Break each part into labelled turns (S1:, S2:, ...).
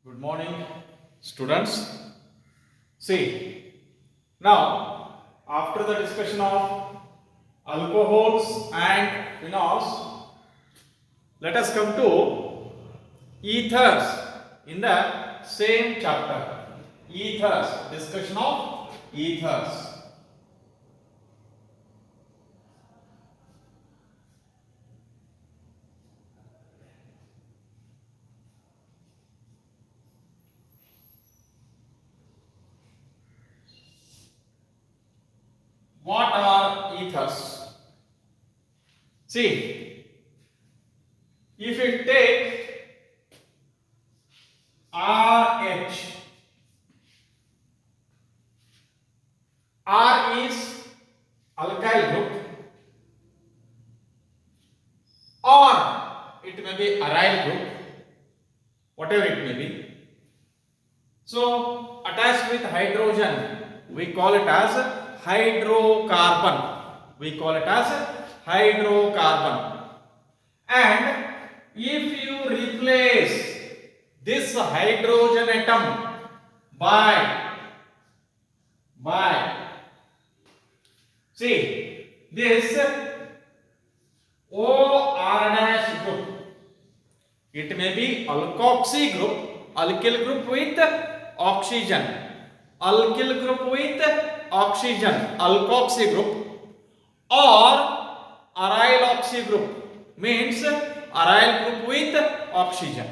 S1: Good morning, students. See, now after the discussion of alcohols and phenols, let us come to ethers in the same chapter. Ethers, discussion of ethers. What are ethers? See, if you take RH, R is alkyl group or it may be aryl group, whatever it may be. So attached with hydrogen, we call it as hydrocarbon. We call it as hydrocarbon. And if you replace this hydrogen atom by see this OR dash group, it may be alkoxy group, alkyl group with oxygen, alkyl group with oxygen, alkoxy group, or aryl oxy group means aryl group with oxygen.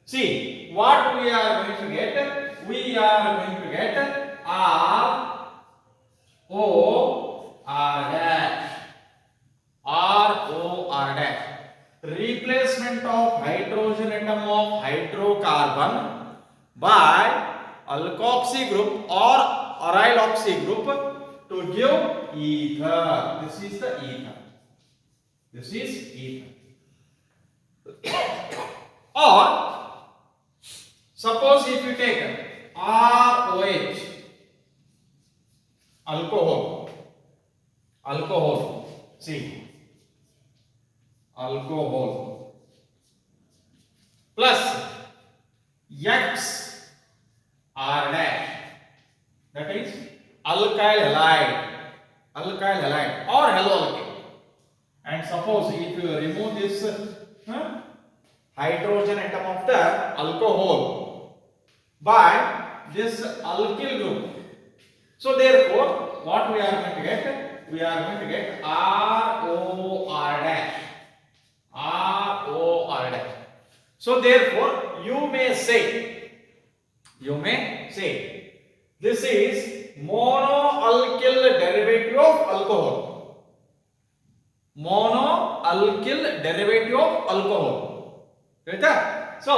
S1: See what we are going to get? We are going to get R O R dash, R O R dash. Replacement of hydrogen atom of hydrocarbon by alkoxy group or aryl oxy group to give ether. This is the ether. This is ether. Or suppose if you take ROH, alcohol, see, alcohol plus X R dash, that is alkyl halide or haloalkane. And suppose if you remove this hydrogen atom of the alcohol by this alkyl group, so therefore what we are going to get? We are going to get ROR dash. ROR dash. So therefore you may say this is monoalkyl derivative of alcohol. Monoalkyl derivative of alcohol. Right? So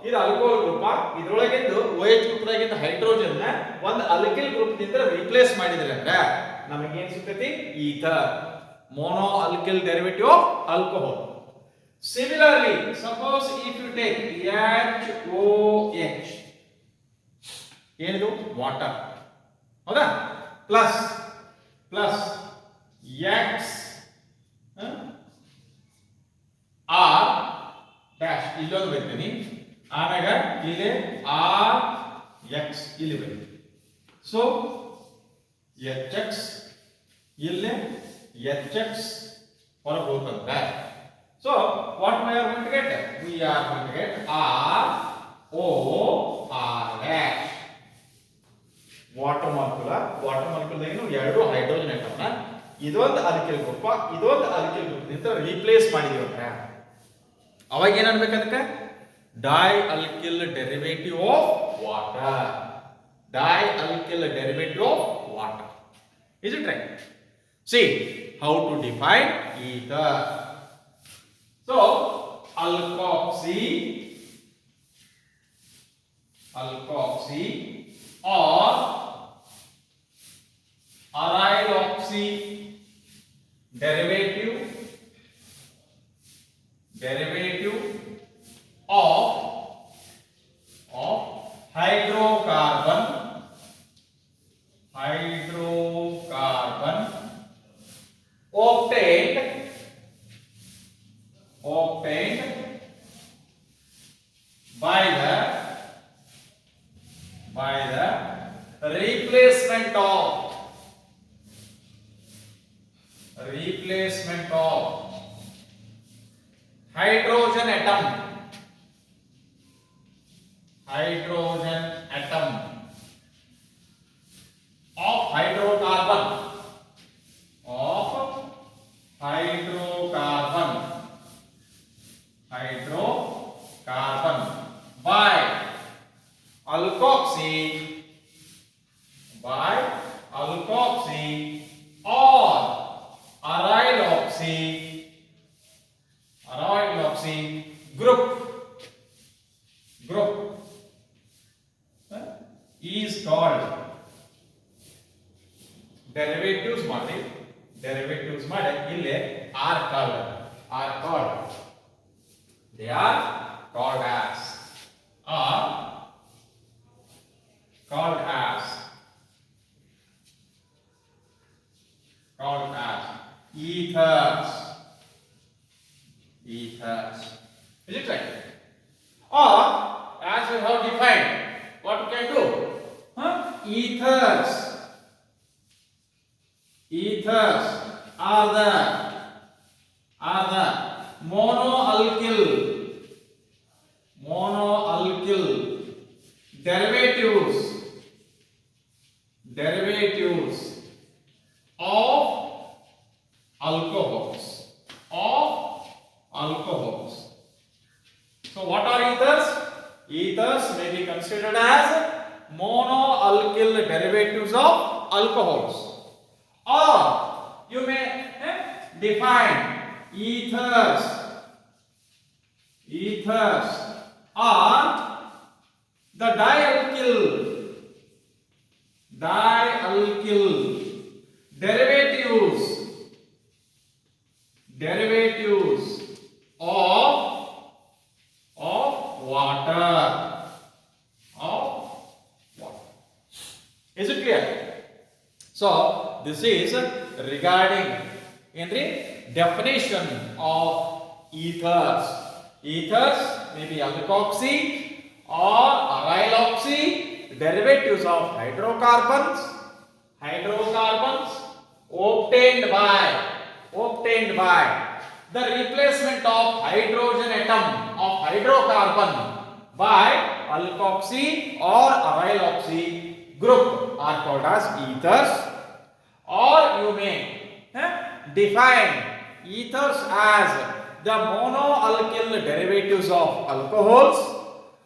S1: ಇದು alcohol group, ಇದರೊಳಗಿಂದು OH group ದಾಗಿಂದ hydrogen ನ ಒಂದು ಆಲ್ಕಿಲ್ group ನಿಂದ replace ಮಾಡಿದ್ರೆ ಅಂದ್ರೆ ನಮಗೆ ಏನು ಸಿಗ್ತೈತಿ? Ether, mono alkyl derivative of alcohol. Similarly, suppose if you take HOH, ಏನಿದು? ವಾಟರ್, ಹೌದಾ? ಪ್ಲಸ್ X R ಡ್ಯಾಶ್ ಇಲ್ಲೊಂದು ಬರ್ತೀನಿ, ಆಮೇಲೆ ಇಲ್ಲಿ ಆರ್ ಎಕ್ಸ್ ಇಲ್ಲಿ ಬರುತ್ತೆ. ಸೊ ಎಚ್ ಎಕ್ಸ್ ಇಲ್ಲಿ ಎಚ್ ಎಕ್ಸ್ ಹೊರಗೆ ಹೋಗ್ತಂತೆ. So what we are going to get? We are going to get R O R dash. Water molecule ಎರಡು ಹೈಡ್ರೋಜನ್ ಆಟಮ್ನ ಇದೊಂದು ಆಲ್ಕಿಲ್ ಗ್ರೂಪ್ ಇದೊಂದು ಆಲ್ಕಿಲ್ ಗ್ರೂಪ್ ನಿಂದ ರಿಪ್ಲೇಸ್ ಮಾಡಿದೀವಿ ಅಂದ್ರೆ ಅವಾಗ ಏನು ಅನ್ಬೇಕು? ಅದಕ್ಕೆ dialkyl derivative of water. Dialkyl derivative of water. Is it right? See how to define ether. So alkoxy or aryl oxy derivative of hydrocarbon obtained by the by the replacement of hydrogen atom of hydrocarbon by alkoxy or aryloxy group is called derivatives ಮಾಡಿ ಇಲ್ಲಿ are called they are called as ethers. Is it right? Or as we have defined, what we can do? Ethers are the monoalkyl derivatives of alcohols. So what are ethers? Ethers may be considered as monoalkyl derivatives of alcohols, or you may define ethers are the dialkyl derivatives of water. Is it clear? So this is regarding in the definition of ethers. Ethers may be alkoxy or aryloxy derivatives of hydrocarbons obtained by the replacement of hydrogen atom of hydrocarbon by alkoxy or aryloxy group are called as ethers. Or you may define ethers as the monoalkyl derivatives of alcohols,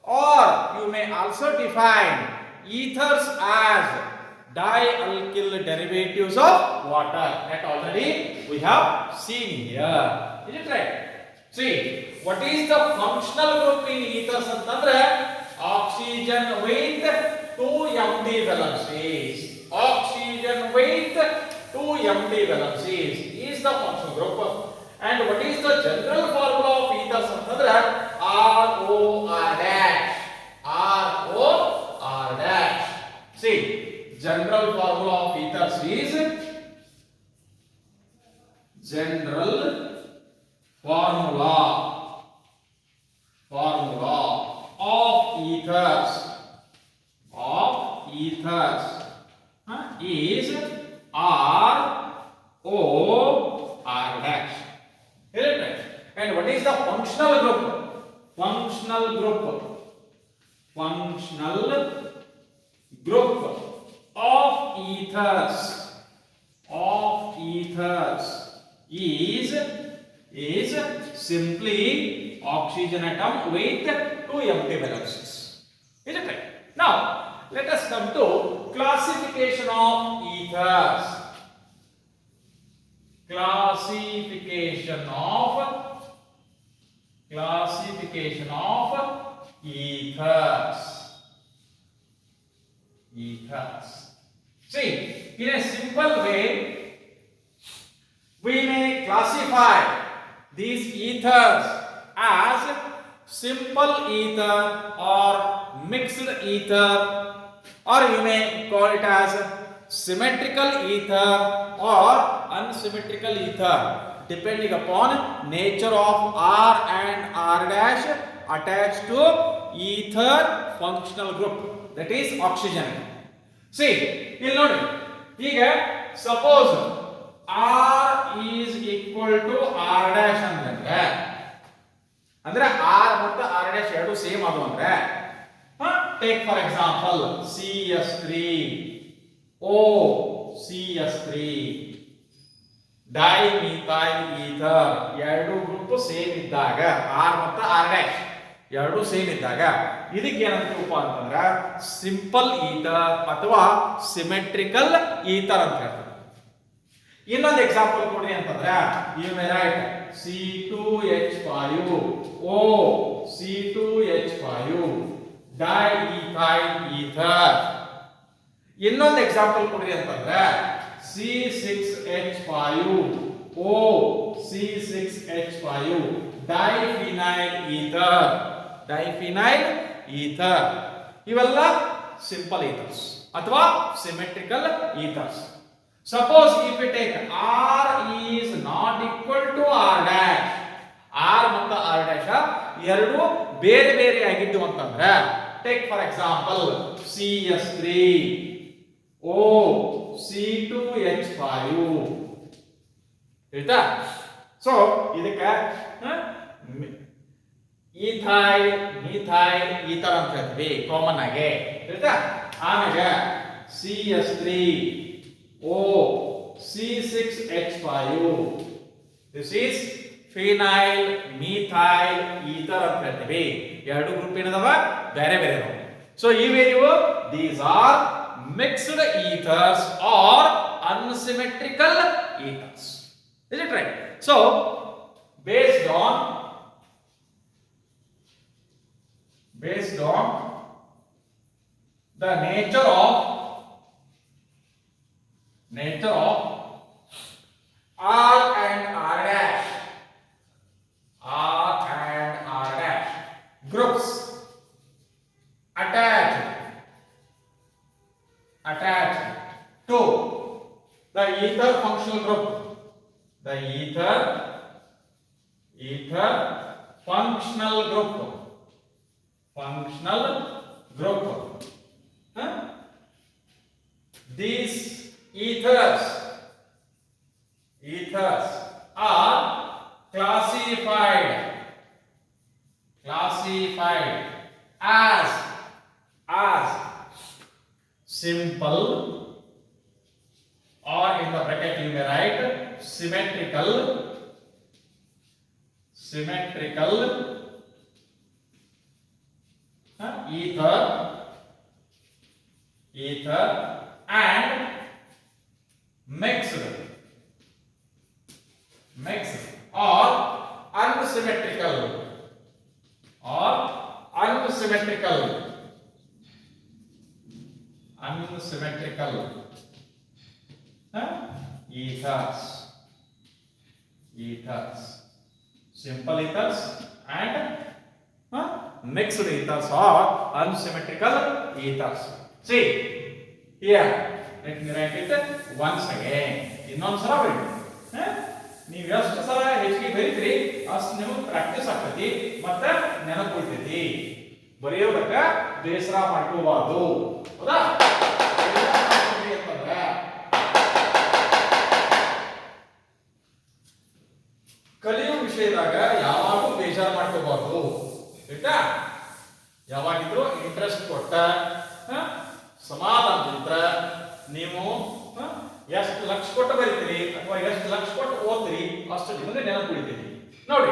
S1: or you may also define ethers as dialkyl derivatives of water. That already we have seen here. Is it right? See, what is the functional group in ethers antandre oxygen with 2 empty valencies. Oxygen with 2 empty valencies is the functional group. And what is the general formula of ethers antandre ROR dash. See, general formula of ethers is general formula of ethers is ROR dash. Is it right? And what is the functional group? Functional group of ethers is simply oxygen atom with 2 empty valencies. Is it right? Now let us come to classification of ethers. Classification of ethers. See, in a simple way, we may classify these ethers as simple ether or mixed ether, or you may call it as symmetrical ether or unsymmetrical ether, depending upon nature of R and R dash attached to ether functional group. That is oxygen. See ಇಲ್ಲಿ ನೋಡಿ, ಈಗ suppose R is equal to R dash ಅಂದ್ರೆ R ಮತ್ತು R dash ಎರಡು same ಅದು ಅಂದ್ರೆ take for example CS3 OCS3 dimethyl ether ಎರಡು group same ಇದ್ದಾಗ ಆರ್ ಮತ್ತು ಆರ್ ಡ್ಯಾಶ್ ಎರಡು ಸೇಮ್ ಇದ್ದಾಗ ಇದಕ್ಕೆ ಏನಂತೀವಪ್ಪ ಅಂತಂದ್ರ ಸಿಂಪಲ್ ಈಥರ್ ಅಥವಾ ಸಿಮೆಟ್ರಿಕಲ್ ಈಥರ್ ಅಂತ ಹೇಳ್ತಾರೆ. ಇನ್ನೊಂದು ಎಕ್ಸಾಂಪಲ್ ಕೊಡ್ರಿ ಅಂತಂದ್ರೆ you may write C2H5 O C2H5 diethyl ether. ಇನ್ನೊಂದು ಎಕ್ಸಾಂಪಲ್ ಕೊಡ್ರಿ ಅಂತಂದ್ರೆ C6H5 O C6H5 diphenyl ether diphenyl ether. ಇವೆಲ್ಲ ಸಿಂಪಲ್ ಈಥರ್ಸ್ ಅಥವಾ symmetrical ethers. Suppose if we take R is not equal to R dash, R ಮತ್ತು R dash ಎರಡು ಬೇರೆ ಬೇರೆ ಆಗಿದ್ದು ಅಂತಂದ್ರೆ take for example CS3 O C2H5 ಆಯ್ತಾ. So ಇದಕ್ಕೆ ಈಥೈಲ್ ಮಿಥೈಲ್ ಈಥರ್ ಅಂತ ಹೇಳ್ತೀವಿ ಕಾಮನ್ ಆಗಿ ಆಯ್ತಾ. ಆಮೇಲೆ CS3 O C6H5 this is phenyl methyl ether ಅಂತ ಹೇಳ್ತೀವಿ. ಎರಡು ಗ್ರೂಪ್ ಏನದವ ಬೇರೆ ಬೇರೆ ಅದಾವ. ಸೊ ಇವೇನಿವು these are mixed ethers are unsymmetrical ethers. Is it right? So based on the nature of R and R dash groups attached to the ether functional group, the ether functional group these ethers are classified as simple, or in the bracket you may write symmetrical ether and mixed or unsymmetrical ethers, simple ethers and mixed ethers or unsymmetrical ethers. See here, let me write it once again. ಇನ್ನೊಂದು ಸಲ ಬರೀರಿ. ನೀವು ಎಷ್ಟು ಸಲ ಹೆಚ್ಚಿಗೆ ಬರೀತೀರಿ ಅಷ್ಟು ನಿಮಗೆ practice ಆಗ್ತೈತಿ ಮತ್ತೆ ನೆನಪು ಉಳಿತೈತಿ. ಬರೆಯೋದಕ್ಕ ಬೇಸರ ಮಾಡ್ಕೋಬಾರ್ದು, ಹೌದಾ? ಕಲಿಯೋ ವಿಷಯದಾಗ ಯಾವಾಗೂ ಬೇಜಾರು ಮಾಡ್ಕೋಬಾರ್ದು, ಆಯ್ತಾ? ಯಾವಾಗಿದ್ರು ಇಂಟ್ರೆಸ್ಟ್ ಕೊಟ್ಟ ಸಮಾಧಾನದಿಂದ ನೀವು ಎಷ್ಟು ಲಕ್ಷ ಕೊಟ್ಟು ಬರೀತೀರಿ ಅಥವಾ ಎಷ್ಟು ಲಕ್ಷ ಕೊಟ್ಟು ಓದ್ತೀರಿ ಅಷ್ಟು ನಿಮಗೆ ನೆನಪು ಉಳಿತೈತಿ. ನೋಡಿ,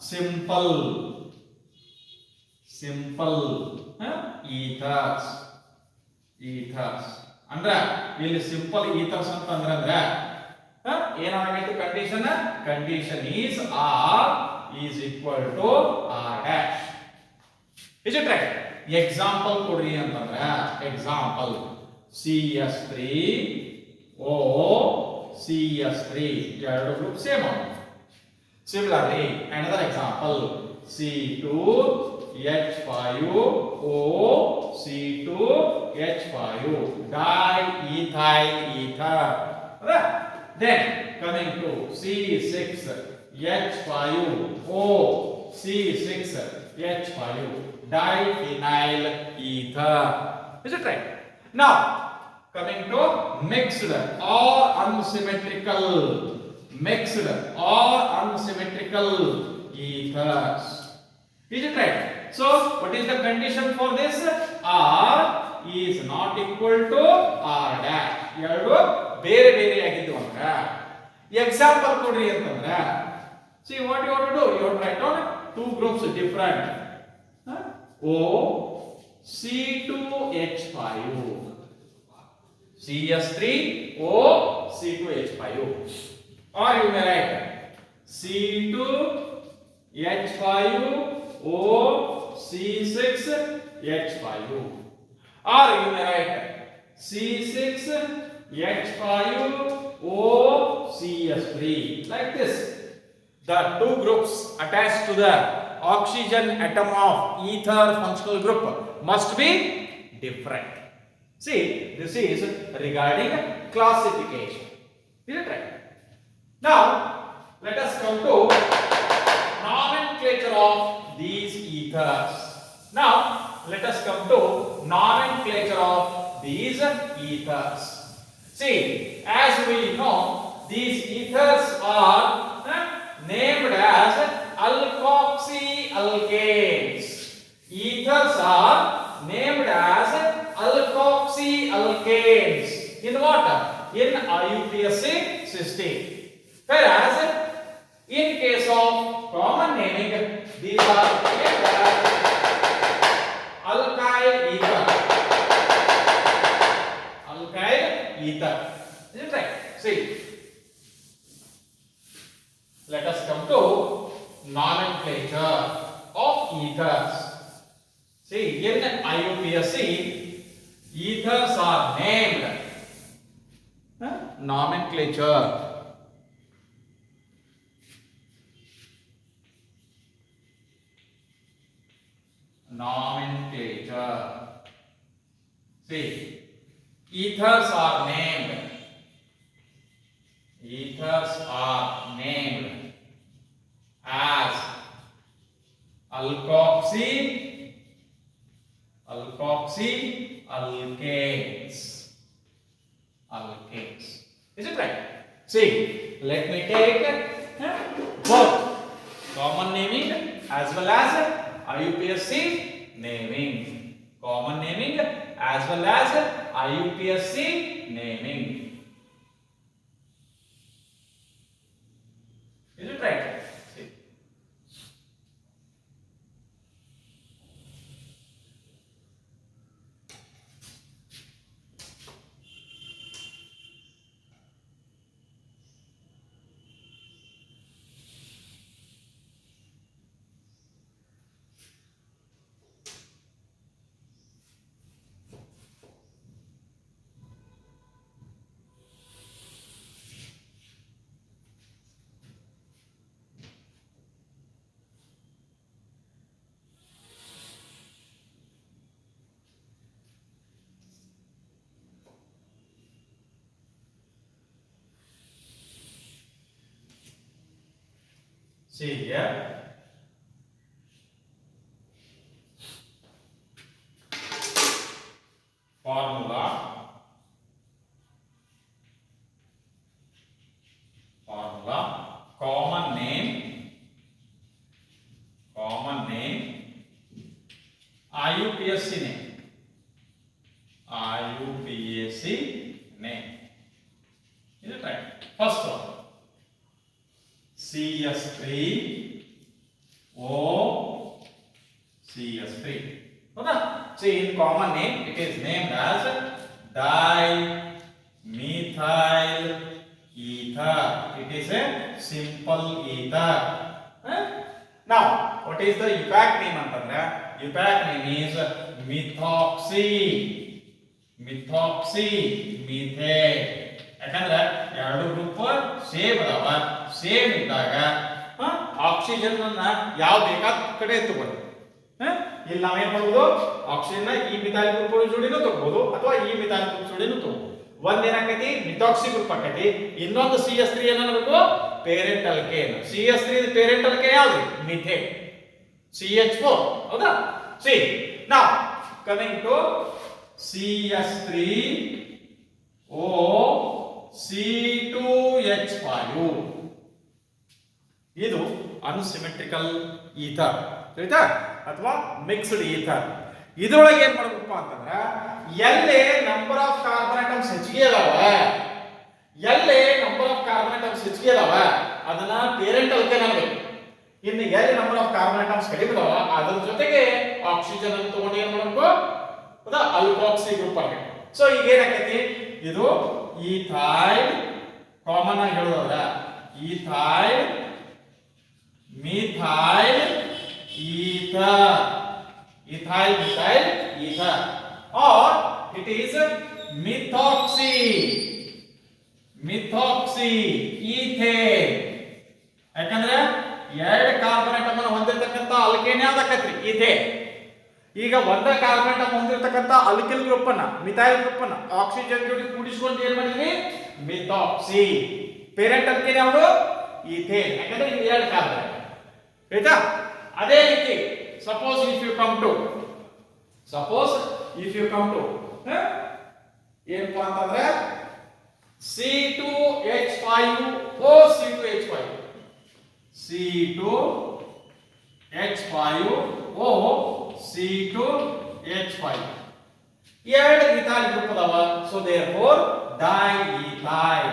S1: ಸಿಂಪಲ್ ಈಥರ್ಸ್ ಅಂದ್ರ ಇಲ್ಲಿ ಸಿಂಪಲ್ ಈಥರ್ಸ್ ಅಂತಂದ್ರೆ ಏನಾಗೈತೆ condition is R is equal to R dash. Is it right? Example ಕೊಡ್ರಿ ಅಂತಂದ್ರೆ ಎಕ್ಸಾಂಪಲ್ CS3 O CS3 ಎರಡು ಗ್ರೂಪ್ ಸೇಮ್ ಆಗುತ್ತೆ. Similarly, another example C2H5 O C2H5 diethyl ether. Then coming to C6H5 O C6H5 diphenyl ether. Is it right? Now, coming to mixed or unsymmetrical ethers. Is it right? So, what is the condition for this? R is not equal to R dash. ಎರಡು ಬೇರೆ ಬೇರೆ ಆಗಿದ್ದು ಅಂದ್ರೆ example ಕೊಡ್ರಿ ಅಂತಂದ್ರೆ see what you have to do, you have to write down two groups different. O C2H5 CS3O C2H5, or you may write C2H5O C6H5, or you may write C6H5O CS3, like this. The two groups attached to the oxygen atom of ether functional group must be different. See, this is regarding classification. Is it right? Now, let us come to nomenclature of these ethers. Now, let us come to nomenclature of these ethers. See, as we know, these ethers are named as alkoxyalkanes. Ethers are named as alkoxyalkanes. In what? In IUPAC system. Whereas, in case of common naming, these are named as alkyl ether. Alkyl ether. Is it right? See. Let us come to nomenclature of ethers. See, in IUPAC, ethers are named. Nomenclature. Nomenclature. See, ethers are named. Ethers are named as alkanes. Is it right? See, let me take both common naming as well as IUPAC naming. Common naming as well as IUPAC naming. Is it right? See. See here. Formula. Common name. IUPAC name. Is it right? First one. CS3O CS3. Okay? See, in common name, it is named as dimethyl ether. It is a simple ether. Now, what is the UPAC name? UPAC name is methoxymethane. ಯಾಕಂದ್ರೆ ಎರಡು group same ಅದಾವ, same ಇದ್ದಾಗ oxygen ಅನ್ನ ಯಾವ ಬೇಕಾದ ಕಡೆ ತಗೊಳ್ಳಿ. ಇಲ್ಲಿ ನಾವೇನ್ ಮಾಡಬಹುದು, ಆಕ್ಸಿಜನ್ ಈ ಮಿಥೈಲ್ ಗ್ರೂಪ್ ಜೋಡಿನೂ ತಗೋಬಹುದು ಅಥವಾ ಈ ಮಿಥೈಲ್ ಗ್ರೂಪ್ ಜೋಡಿನೂ ತಗೋಬಹುದು. ಒಂದೇನಾಕೈತಿ ಮಿಥಾಕ್ಸಿ ಗ್ರೂಪ್ ಆಕೈತಿ, ಇನ್ನೊಂದು CS3 ಏನಬೇಕು parent alkane. CS3 parent alkane ಯಾವ್ದು? ಮಿಥೇನ್. CH4 ಹೌದಾ? See, now coming to CS3 O C2H5. ಇದು ಅನ್ಸಿಮೆಟ್ರಿಕಲ್ ಈಥರ್ ಆಯ್ತಾ ಅಥವಾ ಮಿಕ್ಸ್ಡ್ ಈಥರ್. ಇದರೊಳಗೆ ಏನ್ ಮಾಡಬೇಕಪ್ಪ ಅಂತಂದ್ರೆ ಎಲ್ಲೇ ನಂಬರ್ ಆಫ್ ಕಾರ್ಬನ್ ಆಟಮ್ಸ್ ಹೆಚ್ಚಿಗೆ ಇದಾವ, ಎಲ್ಲೇ ನಂಬರ್ ಆಫ್ ಕಾರ್ಬನ್ ಆಟಮ್ಸ್ ಹೆಚ್ಚಿಗೆ ಇದಾವ ಅದನ್ನ ಪೇರೆಂಟ್ ಅಲ್ಕೇನ್ ಅನ್ಬೇಕು. ಇನ್ನು ಎಲ್ಲಿ ನಂಬರ್ ಆಫ್ ಕಾರ್ಬನ್ ಆಟಮ್ಸ್ ಕಡಿಮೆ ಇದಾವ ಅದ್ರ ಜೊತೆಗೆ ಆಕ್ಸಿಜನ್ ಅನ್ನು ತಗೊಂಡು ಏನ್ ಮಾಡಬೇಕು, ಹೌದಾ, ಅಲ್ಕಾಕ್ಸಿ ಗ್ರೂಪ್ ಆಗಬೇಕು. ಸೊ ಈಗ ಏನಾಗೈತಿ, ಇದು ಈಥೈಲ್ ಕಾಮನ್ ಆಗಿ ಹೇಳೋದ್ರ ethyl methyl ether, ethyl methyl ether, or it is methoxy ethane. ಯಾಕಂದ್ರೆ ಎರಡು ಕಾರ್ಬನ್ ಆಟಮ್ ಅನ್ನು ಹೊಂದಿರತಕ್ಕಂತ ಅಲ್ಕೇನ್ ಯಾವ್ದಾಕತ್ರಿ, ಈಥೇನ್. ಈಗ ಒಂದ ಕಾರ್ಬನ್ ಆಟಮ್ ಹೊಂದಿರತಕ್ಕಂತ ಅಲ್ಕಿಲ್ ಗ್ರೂಪ್ ಅನ್ನ ಮಿಥೈಲ್ ಗ್ರೂಪ್ ಅನ್ನ ಆಕ್ಸಿಜನ್ ಜೊತೆ ಕೂಡಿಸಿಕೊಂಡು ಏನ್ ಮಾಡಿದ್ವಿ, ಮಿಥಾಕ್ಸಿ. ಪೇರೆಂಟ್ ಅಲ್ಕೇನ್ ಯಾವುದು, ಈಥೇನ್. ಯಾಕಂದ್ರೆ ಇದು ಎರಡು ಕಾರ್ಬನ್ ಆಯ್ತಾ. ಅದೇ ರೀತಿ suppose if you come to ಏನಪ್ಪ ಅಂತಂದ್ರೆ C2H5O C2H5O C2H5 ಎರಡು ಇಥೈಲ್ ಗ್ರೂಪ್ ಅದಾವ. ಸೊ therefore diethyl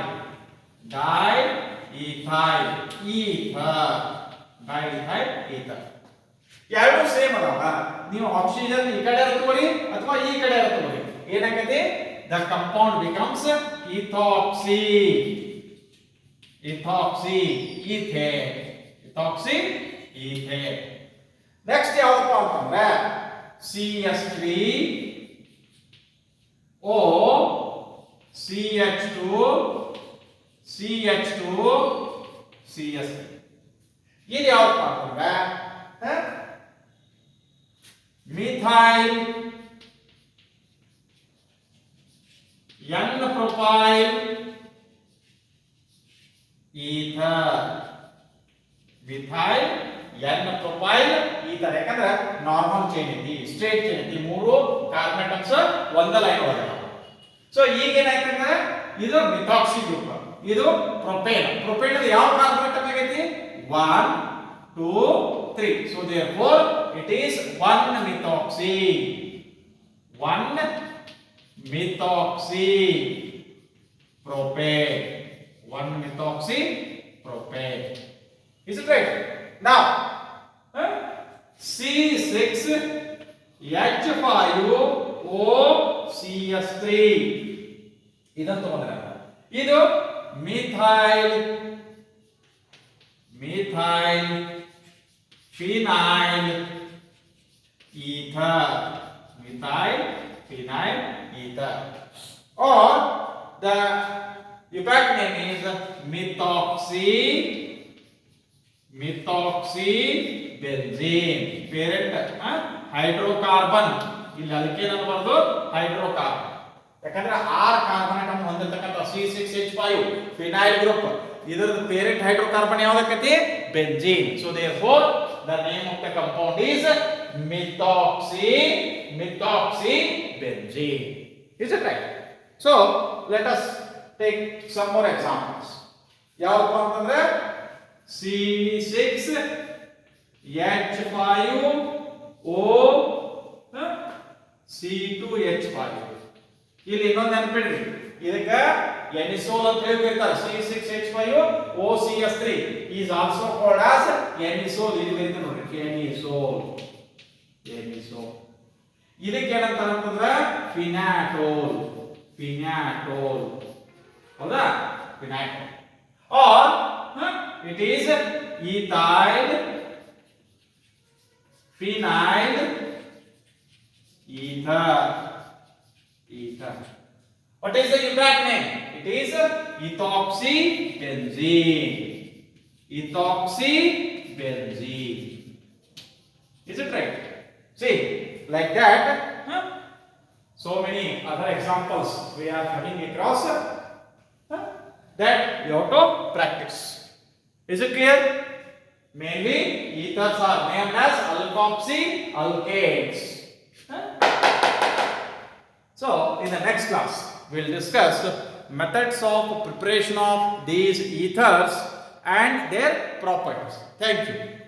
S1: ether ಎರಡು ಸೇಮ್ ಅದಾವ. ನೀವು ಆಕ್ಸಿಜನ್ ಈ ಕಡೆ ತಗೊಳ್ಳಿ ಅಥವಾ ಈ ಕಡೆ ತಗೊಳ್ಳಿ, ಏನಾಗತ್ತೆ, the compound becomes ethoxy ethane. Next ಯಾವಪ್ಪ ಅಂತಂದ್ರೆ CS3O CH2 CS3. ಇದು ಯಾವಪ್ಪ ಅಂತಂದ್ರೆ methyl N-propyl ether, methyl N-propyl ether. ಯಾಕಂದ್ರೆ ನಾರ್ಮಲ್ ಚೈನ್ ಐತಿ, ಸ್ಟ್ರೇಟ್ ಚೈನ್ ಐತಿ, ಮೂರು ಕಾರ್ಬನ್ ಆಟಮ್ಸ್ ಒಂದ ಲೈನ್ ಒಳಗೆ. ಸೊ ಈಗ ಏನಾಯ್ತಂದ್ರೆ ಇದು ಮಿಥಾಕ್ಸಿ ಗ್ರೂಪ್, ಇದು ಪ್ರೊಪೇನ್. ಪ್ರೊಪೇನ್ ಯಾವ ಕಾರ್ಬನ್ ಆಟಮ್ ಆಗೈತಿ, 1 2 3. So therefore it is 1-methoxy propane. 1-methoxy propane. Is it right? Now C6H5O CS3 ಇದನ್ನು ತಗೊಂಡ್ರೆ ಇದು methyl phenyl ether, or the exact name is methoxybenzene. Parent hydrocarbon, ಇಲ್ಲಿ alkane ಅನ್ನಬಾರದು, hydrocarbon. ಯಾಕಂದ್ರೆ 6 carbon atom ಹೊಂದಿರತಕ್ಕಂತ C6H5 phenyl group, ಇದರ parent hydrocarbon ಯಾವ್ದಕ್ಕತಿ, benzene. So therefore the name of the compound is methoxybenzene. Is it right? So let us take some more examples. ಯಾವಪ್ಪ ಅಂತಂದ್ರೆ C6H5O C2H5. ಇಲ್ಲಿ ಇನ್ನೊಂದು ನೆನಪಿಡ್ರಿ, ಇದಕ್ಕ ಎನಿಸೋಲ್ ಅಂತ ಹೇಳಿ ಕರೀತಾರೆ. C6H5OCS3 is also called as ಎನಿಸೋಲ್. ಇದು ಬರೀತಾರೆ ನೋಡಿ, ಎನಿಸೋಲ್. ಇದಕ್ಕೆ ಏನಂತ ಅಂತಂದ್ರೆ ಫಿನಾಟೋಲ್. ಹೌದಾ, ಫಿನಾಟೋಲ್. or it is ethyl phenyl ether. What is the exact name? It is ethoxybenzene. Is it right? See, like that, so many other examples we are coming across that you have to practice. Is it clear? Mainly ethers are named as alkoxy alkanes. So in the next class we will discuss methods of preparation of these ethers and their properties. Thank you.